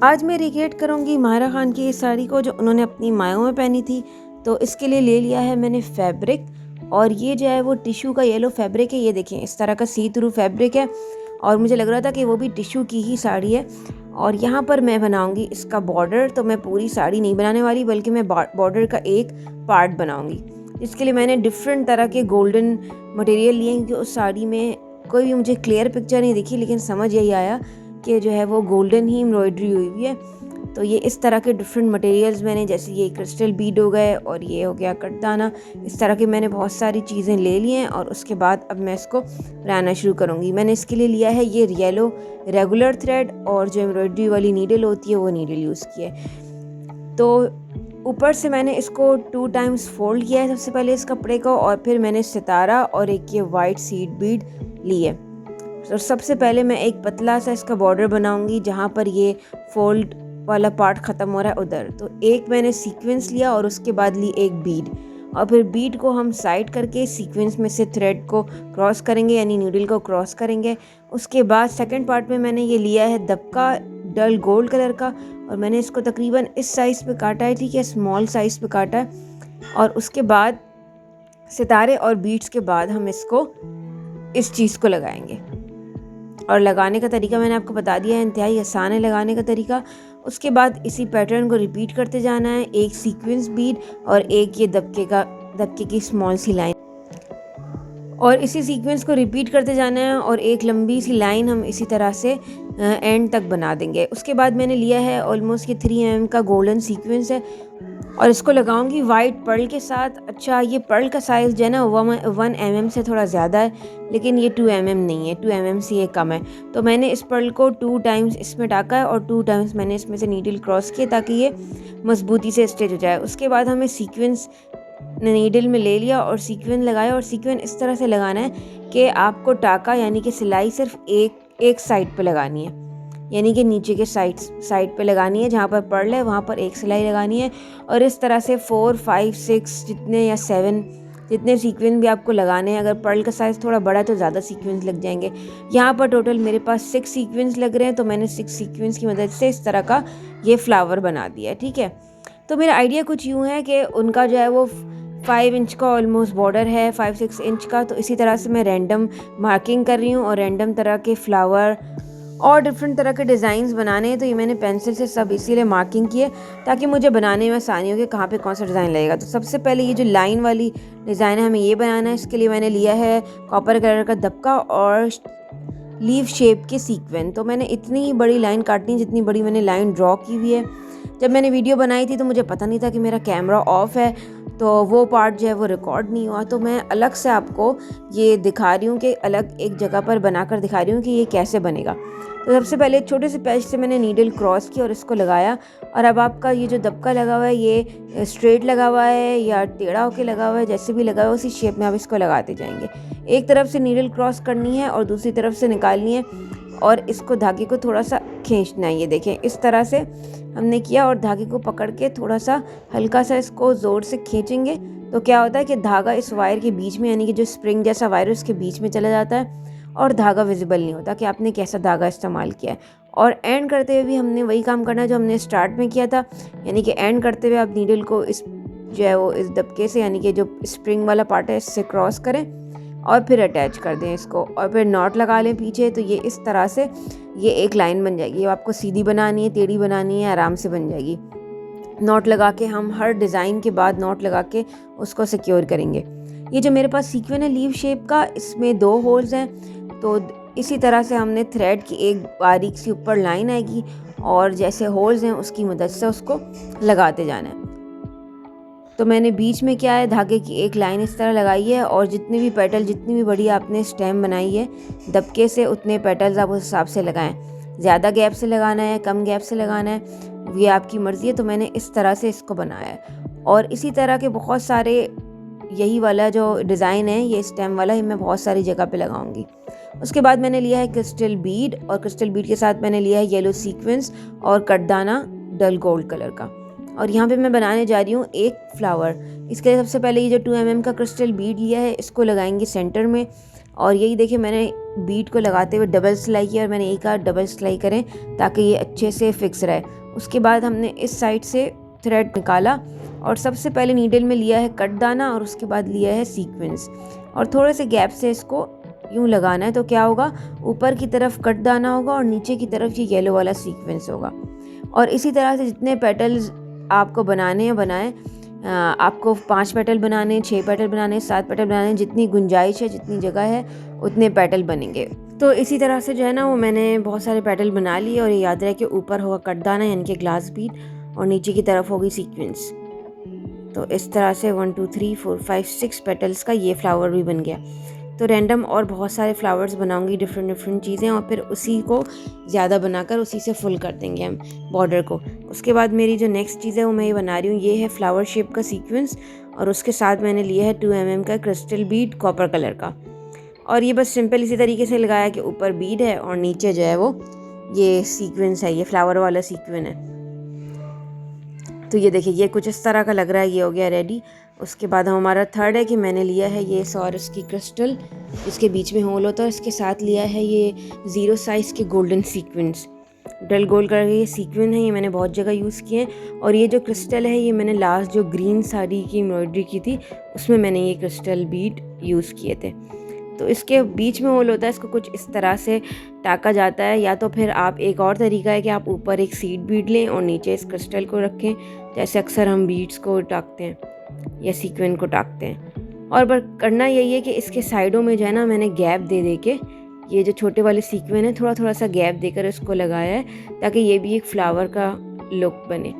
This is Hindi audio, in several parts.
आज मैं रिक्रिएट करूँगी माहिरा ख़ान की इस साड़ी को जो उन्होंने अपनी मायों में पहनी थी। तो इसके लिए ले लिया है मैंने फैब्रिक, और ये जो है वो टिश्यू का येलो फैब्रिक है। ये देखें, इस तरह का सी थ्रू फैब्रिक है और मुझे लग रहा था कि वो भी टिश्यू की ही साड़ी है। और यहाँ पर मैं बनाऊँगी इसका बॉर्डर। तो मैं पूरी साड़ी नहीं बनाने वाली, बल्कि मैं बॉर्डर का एक पार्ट बनाऊँगी। इसके लिए मैंने डिफरेंट तरह के गोल्डन मटेरियल लिए, क्योंकि उस साड़ी में कोई भी मुझे क्लियर पिक्चर नहीं दिखी, लेकिन समझ यही आया कि जो है वो गोल्डन ही एम्ब्रॉयडरी हुई हुई है। तो ये इस तरह के डिफरेंट मटेरियल्स मैंने, जैसे ये क्रिस्टल बीड हो गए और ये हो गया कटदाना, इस तरह के मैंने बहुत सारी चीज़ें ले ली हैं। और उसके बाद अब मैं इसको बनाना शुरू करूँगी। मैंने इसके लिए लिया है ये येलो रेगुलर थ्रेड, और जो एम्ब्रॉयडरी वाली नीडल होती है वो नीडल यूज़ की है। तो ऊपर से मैंने इसको 2 टाइम्स फोल्ड किया है सबसे पहले इस कपड़े को, और फिर मैंने सितारा और एक ये वाइट सीड बीड ली है। और सबसे पहले मैं एक पतला सा इसका बॉर्डर बनाऊंगी, जहाँ पर ये फोल्ड वाला पार्ट ख़त्म हो रहा है उधर। तो एक मैंने सीक्वेंस लिया और उसके बाद ली एक बीड, और फिर बीड को हम साइड करके सीक्वेंस में से थ्रेड को क्रॉस करेंगे, यानी नीडल को क्रॉस करेंगे। उसके बाद सेकंड पार्ट में मैंने ये लिया है दबका डल गोल्ड कलर का, और मैंने इसको तकरीबन इस साइज़ पे काटा है, ठीक है, स्मॉल साइज़ पे काटा है। और उसके बाद सितारे और बीड्स के बाद हम इसको इस चीज़ को लगाएंगे। और लगाने का तरीका मैंने आपको बता दिया है, इंतहाई आसान है लगाने का तरीका। उसके बाद इसी पैटर्न को रिपीट करते जाना है, एक सीक्वेंस बीड और एक ये दबके की स्मॉल सी लाइन, और इसी सीक्वेंस को रिपीट करते जाना है, और एक लंबी सी लाइन हम इसी तरह से एंड तक बना देंगे। उसके बाद मैंने लिया है ऑलमोस्ट ये 3 mm का गोल्डन सीक्वेंस है, और इसको लगाऊंगी वाइट पर्ल के साथ। अच्छा, ये पर्ल का साइज़ जो है ना 1 mm से थोड़ा ज़्यादा है, लेकिन ये 2 mm नहीं है, 2 mm से ये कम है। तो मैंने इस पर्ल को 2 टाइम्स इसमें टाका है, और 2 टाइम्स मैंने इसमें से नीडल क्रॉस किया ताकि ये मजबूती से स्टिच हो जाए। उसके बाद हमें सीक्वेंस नीडल में ले लिया और सीक्वेंस लगाया, और सीक्वेंस इस तरह से लगाना है कि आपको टाका यानी कि सिलाई सिर्फ एक साइड पे लगानी है, यानी कि नीचे के साइड पे लगानी है। जहाँ पर पर्ल है वहाँ पर एक सिलाई लगानी है, और इस तरह से 4, 5, 6 जितने या 7 जितने सीक्वेंस भी आपको लगाने हैं। अगर पर्ल का साइज़ थोड़ा बड़ा है तो ज़्यादा सीक्वेंस लग जाएंगे। यहाँ पर टोटल मेरे पास 6 सीक्वेंस लग रहे हैं, तो मैंने 6 सीक्वेंस की मदद से इस तरह का ये फ्लावर बना दिया, ठीक है। तो मेरा आइडिया कुछ यूँ है कि उनका जो है वो 5 इंच का ऑलमोस्ट बॉर्डर है, 5-6 इंच का। तो इसी तरह से मैं रैंडम मार्किंग कर रही हूँ, और रैंडम तरह के फ्लावर और डिफरेंट तरह के डिज़ाइंस बनाने हैं। तो ये मैंने पेंसिल से सब इसीलिए मार्किंग की है ताकि मुझे बनाने में आसानी हो कि कहाँ पे कौन सा डिज़ाइन लगेगा। तो सबसे पहले ये जो लाइन वाली डिज़ाइन है हमें ये बनाना है। इसके लिए मैंने लिया है कॉपर कलर का दबका और लीव शेप के सीक्वेंस। तो मैंने इतनी ही बड़ी लाइन काटनी जितनी बड़ी मैंने लाइन ड्रॉ की हुई है। जब मैंने वीडियो बनाई थी तो मुझे पता नहीं था कि मेरा कैमरा ऑफ है, तो वो पार्ट जो है वो रिकॉर्ड नहीं हुआ। तो मैं अलग से आपको ये दिखा रही हूँ कि अलग एक जगह पर बनाकर दिखा रही हूँ कि ये कैसे बनेगा। तो सबसे पहले एक छोटे से पैच से मैंने नीडल क्रॉस की और इसको लगाया। और अब आपका ये जो दबका लगा हुआ है ये स्ट्रेट लगा हुआ है या टेढ़ा होके लगा हुआ है, जैसे भी लगा हुआ है उसी शेप में आप इसको लगाते जाएंगे। एक तरफ से नीडल क्रॉस करनी है और दूसरी तरफ से निकालनी है, और इसको धागे को थोड़ा सा खींचना है। ये देखें, इस तरह से हमने किया, और धागे को पकड़ के थोड़ा सा हल्का सा इसको ज़ोर से खींचेंगे तो क्या होता है कि धागा इस वायर के बीच में, यानी कि जो स्प्रिंग जैसा वायर है उसके बीच में चला जाता है, और धागा विजिबल नहीं होता कि आपने कैसा धागा इस्तेमाल किया है। और एंड करते हुए भी हमने वही काम करना है जो हमने स्टार्ट में किया था, यानी कि एंड करते हुए आप नीडल को इस जो है वो इस दबके से, यानी कि जो स्प्रिंग वाला पार्ट है इससे क्रॉस करें और फिर अटैच कर दें इसको, और फिर नॉट लगा लें पीछे। तो ये इस तरह से ये एक लाइन बन जाएगी। आपको सीधी बनानी है, टेढ़ी बनानी है, आराम से बन जाएगी। नॉट लगा के हम हर डिज़ाइन के बाद नॉट लगा के उसको सिक्योर करेंगे। ये जो मेरे पास सीक्वेंस है लीव शेप का, इसमें 2 होल्स हैं। तो इसी तरह से हमने थ्रेड की एक बारीक सी ऊपर लाइन आएगी, और जैसे होल्स हैं उसकी मदद से उसको लगाते जाना है। तो मैंने बीच में क्या है, धागे की एक लाइन इस तरह लगाई है, और जितनी भी पेटल, जितनी भी बड़ी आपने स्टेम बनाई है दबके से, उतने पेटल्स आप उस हिसाब से लगाएं। ज़्यादा गैप से लगाना है, कम गैप से लगाना है, ये आपकी मर्ज़ी है। तो मैंने इस तरह से इसको बनाया है, और इसी तरह के बहुत सारे, यही वाला जो डिज़ाइन है ये स्टेम वाला ही मैं बहुत सारी जगह पे लगाऊंगी। उसके बाद मैंने लिया है क्रिस्टल बीड, और क्रिस्टल बीड के साथ मैंने लिया है येलो सीक्वेंस और कटदाना डल गोल्ड कलर का। और यहाँ पे मैं बनाने जा रही हूँ एक फ्लावर। इसके लिए सबसे पहले ये जो 2 mm का क्रिस्टल बीड लिया है इसको लगाएंगे सेंटर में, और यही देखिए मैंने बीट को लगाते हुए डबल सिलाई किया और मैंने एक आध डबल सिलाई करें ताकि ये अच्छे से फिक्स रहे। उसके बाद हमने इस साइड से थ्रेड निकाला और सबसे पहले नीडल में लिया है कट दाना और उसके बाद लिया है सीक्वेंस और थोड़े से गैप से इसको यूँ लगाना है। तो क्या होगा, ऊपर की तरफ कट दाना होगा और नीचे की तरफ ये येलो वाला सीक्वेंस होगा। और इसी तरह से जितने पेटल्स आपको बनाने हैं बनाएं। आपको 5 पेटल बनाने, 6 पेटल बनाने, 7 पेटल बनाने, जितनी गुंजाइश है, जितनी जगह है उतने पेटल बनेंगे। तो इसी तरह से जो है ना वो मैंने बहुत सारे पेटल बना लिए और ये याद रहे कि ऊपर होगा कटदाना यानी कि ग्लास बीड और नीचे की तरफ होगी सीक्वेंस। तो इस तरह से 1 2 3 4 5 6 पेटल्स का ये फ्लावर भी बन गया। तो रैंडम और बहुत सारे फ्लावर्स बनाऊंगी, डिफरेंट चीज़ें, और फिर उसी को ज़्यादा बनाकर उसी से फुल कर देंगे हम बॉर्डर को। उसके बाद मेरी जो नेक्स्ट चीज़ है वो मैं ये बना रही हूँ, ये है फ्लावर शेप का सीक्वेंस और उसके साथ मैंने लिया है 2 mm का क्रिस्टल बीड कॉपर कलर का। और ये बस सिंपल इसी तरीके से लगाया कि ऊपर बीड है और नीचे जो है वो ये सीक्वेंस है, ये फ्लावर वाला सीक्वेंस है। तो ये देखिए ये कुछ इस तरह का लग रहा है, ये हो गया रेडी। उसके बाद हमारा थर्ड है कि मैंने लिया है ये सॉरस की क्रिस्टल, इसके बीच में होल होता है, इसके साथ लिया है ये 0 साइज़ के golden sequence, dull gold colour के ये सीक्वेंस है, ये मैंने बहुत जगह यूज़ किए हैं। और ये जो क्रिस्टल है ये मैंने लास्ट जो ग्रीन साड़ी की एम्ब्रॉयडरी की थी उसमें मैंने ये क्रिस्टल बीड यूज़ किए थे। तो इसके बीच में होल होता है, इसको कुछ इस तरह से टाका जाता है। या तो फिर आप एक और तरीका है कि आप ऊपर एक सीड बीड लें और नीचे इस क्रिस्टल को रखें, जैसे अक्सर हम बीड्स को टाकते हैं या सीक्वेंस को टाकते हैं। और पर करना यही है कि इसके साइडों में जो है ना मैंने गैप दे दे के ये जो छोटे वाले सीक्वेंस है थोड़ा थोड़ा सा गैप देकर इसको लगाया है ताकि ये भी एक फ्लावर का लुक बने।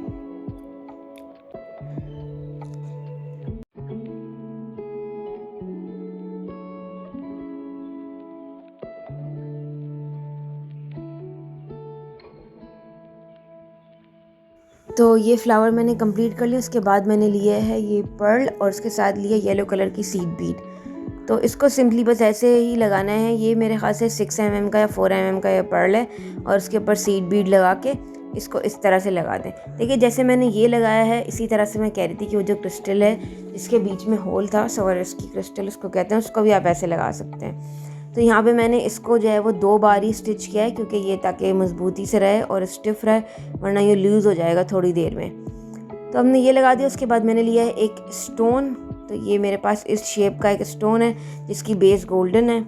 तो ये फ्लावर मैंने कंप्लीट कर लिया। उसके बाद मैंने लिया है ये पर्ल और उसके साथ लिया येलो कलर की सीड बीड। तो इसको सिंपली बस ऐसे ही लगाना है। ये मेरे ख्याल से 6 mm का या 4 mm का ये पर्ल है और उसके ऊपर सीड बीड लगा के इसको इस तरह से लगा दें। देखिए जैसे मैंने ये लगाया है इसी तरह से मैं कह रही थी कि वो जो क्रिस्टल है जिसके बीच में होल था, सॉरस की क्रिस्टल उसको कहते हैं, उसको भी आप ऐसे लगा सकते हैं। तो यहाँ पे मैंने इसको जो है वो 2 बार ही स्टिच किया है क्योंकि ये ताकि मजबूती से रहे और स्टिफ रहे, वरना ये लूज़ हो जाएगा थोड़ी देर में। तो हमने ये लगा दिया। उसके बाद मैंने लिया है एक स्टोन। तो ये मेरे पास इस शेप का एक स्टोन है जिसकी बेस गोल्डन है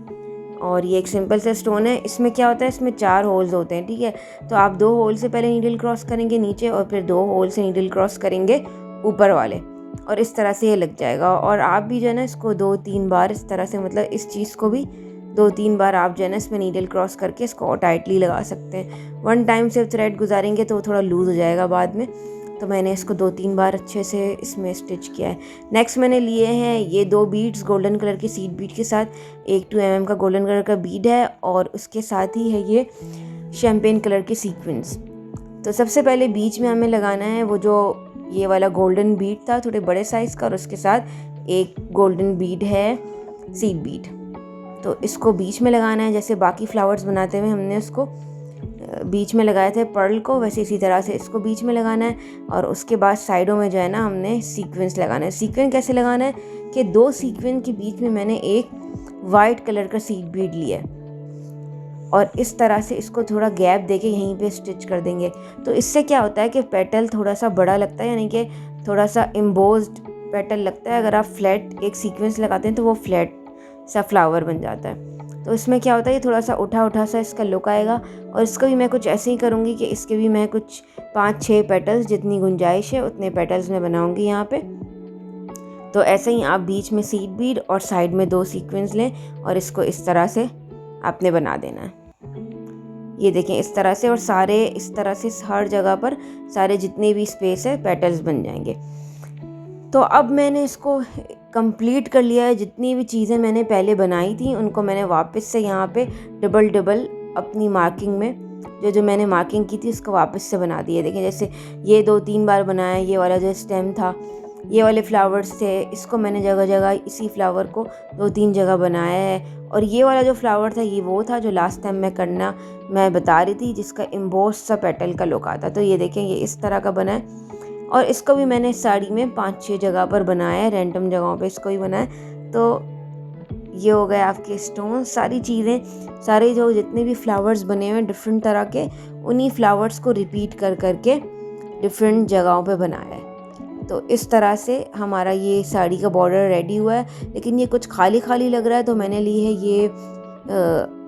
और ये एक सिंपल सा स्टोन है। इसमें क्या होता है, इसमें 4 होल्स होते हैं, ठीक है। तो आप 2 होल से पहले नीडल क्रॉस करेंगे नीचे और फिर 2 होल से नीडल क्रॉस करेंगे ऊपर वाले, और इस तरह से ये लग जाएगा। और आप भी जो है ना इसको 2-3 बार इस तरह से, मतलब इस चीज़ को भी 2-3 बार आप जो है ना इसमें नीडल क्रॉस करके इसको टाइटली लगा सकते हैं। 1 टाइम सिर्फ थ्रेड गुजारेंगे तो थोड़ा लूज़ हो जाएगा बाद में। तो मैंने इसको 2-3 बार अच्छे से इसमें स्टिच किया है। नेक्स्ट मैंने लिए हैं ये 2 बीड्स गोल्डन कलर की सीड बीड के साथ, एक 2 mm का गोल्डन कलर का बीड है और उसके साथ ही है ये शैम्पेन कलर के सीक्वेंस। तो सबसे पहले बीच में हमें लगाना है वो जो ये वाला गोल्डन बीड था थोड़े बड़े साइज़ का, और उसके साथ एक गोल्डन बीड है सीड बीड। तो इसको बीच में लगाना है, जैसे बाकी फ्लावर्स बनाते हुए हमने उसको बीच में लगाए थे पर्ल को, वैसे इसी तरह से इसको बीच में लगाना है। और उसके बाद साइडों में जो है ना हमने सीक्वेंस लगाना है। सीक्वेंस कैसे लगाना है कि 2 सीक्वेंस के बीच में मैंने एक वाइट कलर का सीड बीड लिया है और इस तरह से इसको थोड़ा गैप देके यहीं पे स्टिच कर देंगे। तो इससे क्या होता है कि पेटल थोड़ा सा बड़ा लगता है, यानी कि थोड़ा सा एम्बोज्ड पेटल लगता है। अगर आप फ्लैट एक सीक्वेंस लगाते हैं तो वो फ्लैट सा फ्लावर बन जाता है। तो इसमें क्या होता है, ये थोड़ा सा उठा उठा सा इसका लुक आएगा। और इसको भी मैं कुछ ऐसे ही करूँगी कि इसके भी मैं कुछ 5-6 पेटल्स, जितनी गुंजाइश है उतने पेटल्स मैं बनाऊँगी यहाँ पे। तो ऐसे ही आप बीच में सीड बीड और साइड में 2 सीक्वेंस लें और इसको इस तरह से आपने बना देना है। ये देखें इस तरह से, और सारे इस तरह से हर जगह पर सारे जितने भी स्पेस है पेटल्स बन जाएंगे। तो अब मैंने इसको कंप्लीट कर लिया है। जितनी भी चीज़ें मैंने पहले बनाई थी उनको मैंने वापस से यहाँ पे डबल अपनी मार्किंग में जो मैंने मार्किंग की थी उसको वापस से बना दिया। देखिए जैसे ये 2-3 बार बनाया। ये वाला जो स्टेम था, ये वाले फ्लावर्स थे, इसको मैंने जगह जगह इसी फ्लावर को 2-3 जगह बनाया है। और ये वाला जो फ्लावर था ये वो था जो लास्ट टाइम मैं बता रही थी, जिसका एम्बोस सा पेटल का लुक आता। तो ये देखें ये इस तरह का बना है। और इसको भी मैंने साड़ी में 5-6 जगह पर बनाया है, रैंडम जगहों पे इसको भी बनाया है। तो ये हो गए आपके स्टोन, सारी चीज़ें, सारे जो जितने भी फ्लावर्स बने हुए हैं डिफरेंट तरह के, उन्हीं फ्लावर्स को रिपीट कर करके डिफरेंट जगहों पे बनाया है। तो इस तरह से हमारा ये साड़ी का बॉर्डर रेडी हुआ है। लेकिन ये कुछ खाली खाली लग रहा है, तो मैंने ली है ये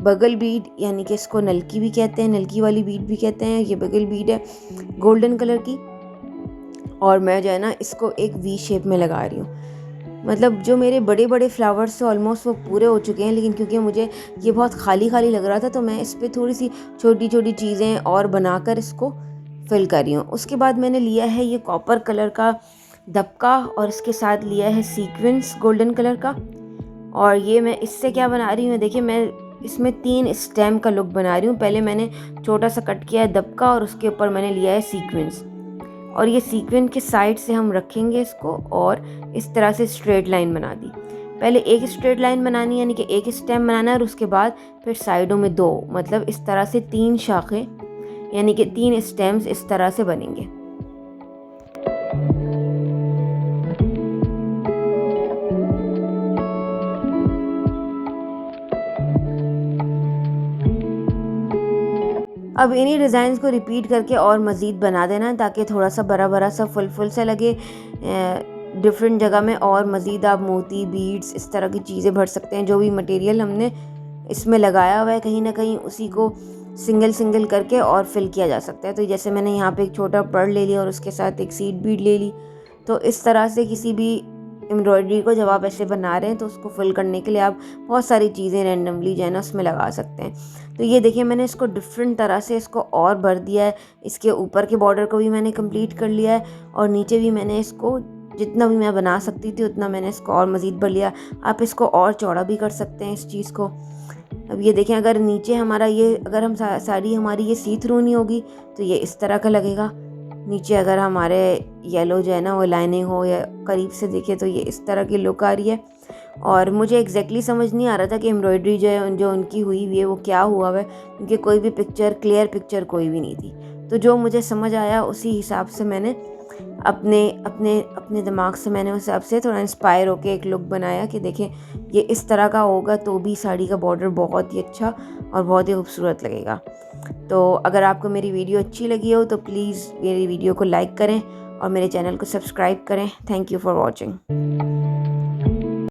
बगल बीड, यानी कि इसको नलकी भी कहते हैं, नलकी वाली बीड भी कहते हैं। ये बगल बीड है गोल्डन कलर की, और मैं जो है ना इसको एक वी शेप में लगा रही हूँ। मतलब जो मेरे बड़े बड़े फ्लावर्स थे ऑलमोस्ट वो पूरे हो चुके हैं, लेकिन क्योंकि मुझे ये बहुत खाली खाली लग रहा था तो मैं इस पर थोड़ी सी छोटी छोटी चीज़ें और बनाकर इसको फिल कर रही हूँ। उसके बाद मैंने लिया है ये कॉपर कलर का दबका, और इसके साथ लिया है सीक्वेंस गोल्डन कलर का। और ये मैं इससे क्या बना रही हूँ, देखिए मैं इसमें 3 स्टेम का लुक बना रही हूँ। पहले मैंने छोटा सा कट किया है दबका, और उसके ऊपर मैंने लिया है सीक्वेंस, और ये सीक्वेंस के साइड से हम रखेंगे इसको, और इस तरह से स्ट्रेट लाइन बना दी। पहले एक स्ट्रेट लाइन बनानी, यानी कि एक स्टेम बनाना है, और उसके बाद फिर साइडों में 2, मतलब इस तरह से 3 शाखें, यानी कि 3 स्टेम्स इस तरह से बनेंगे। अब इन्हीं डिज़ाइंस को रिपीट करके और मज़ीद बना देना है, ताकि थोड़ा सा बड़ा बड़ा सा फुल फुल सा लगे डिफरेंट जगह में। और मज़ीद आप मोती, बीड्स, इस तरह की चीज़ें भर सकते हैं। जो भी मटेरियल हमने इसमें लगाया हुआ है कहीं ना कहीं उसी को सिंगल सिंगल करके और फिल किया जा सकता है। तो जैसे मैंने यहाँ पे एक छोटा पर्ल ले लिया और उसके साथ एक सीड बीड ले ली। तो इस तरह से किसी भी एम्ब्रॉयडरी को जब आप ऐसे बना रहे हैं तो उसको फिल करने के लिए आप बहुत सारी चीज़ें रैंडमली जो है ना उसमें लगा सकते हैं। तो ये देखिए मैंने इसको डिफरेंट तरह से इसको और भर दिया है। इसके ऊपर के बॉर्डर को भी मैंने कंप्लीट कर लिया है, और नीचे भी मैंने इसको जितना भी मैं बना सकती थी उतना मैंने इसको और मज़ीद भर लिया। आप इसको और चौड़ा भी कर सकते हैं इस चीज़ को। अब ये देखें, अगर नीचे हमारा ये, अगर हम साड़ी हमारी ये सी थ्रू नहीं होगी तो ये इस तरह का लगेगा। नीचे अगर हमारे येलो जो है ना वो लाइनिंग हो, या करीब से देखें तो ये इस तरह की लुक आ रही है। और मुझे एग्जैक्टली समझ नहीं आ रहा था कि एम्ब्रॉयडरी जो उनकी हुई है वो क्या हुआ है, क्योंकि कोई भी पिक्चर, क्लियर पिक्चर कोई भी नहीं थी। तो जो मुझे समझ आया उसी हिसाब से मैंने अपने अपने अपने दिमाग से मैंने उस हिसाब से थोड़ा इंस्पायर होकर एक लुक बनाया कि देखें ये इस तरह का होगा तो भी साड़ी का बॉर्डर बहुत ही अच्छा और बहुत ही खूबसूरत लगेगा। तो अगर आपको मेरी वीडियो अच्छी लगी हो तो प्लीज़ मेरी वीडियो को लाइक करें और मेरे चैनल को सब्सक्राइब करें। Thank you for watching.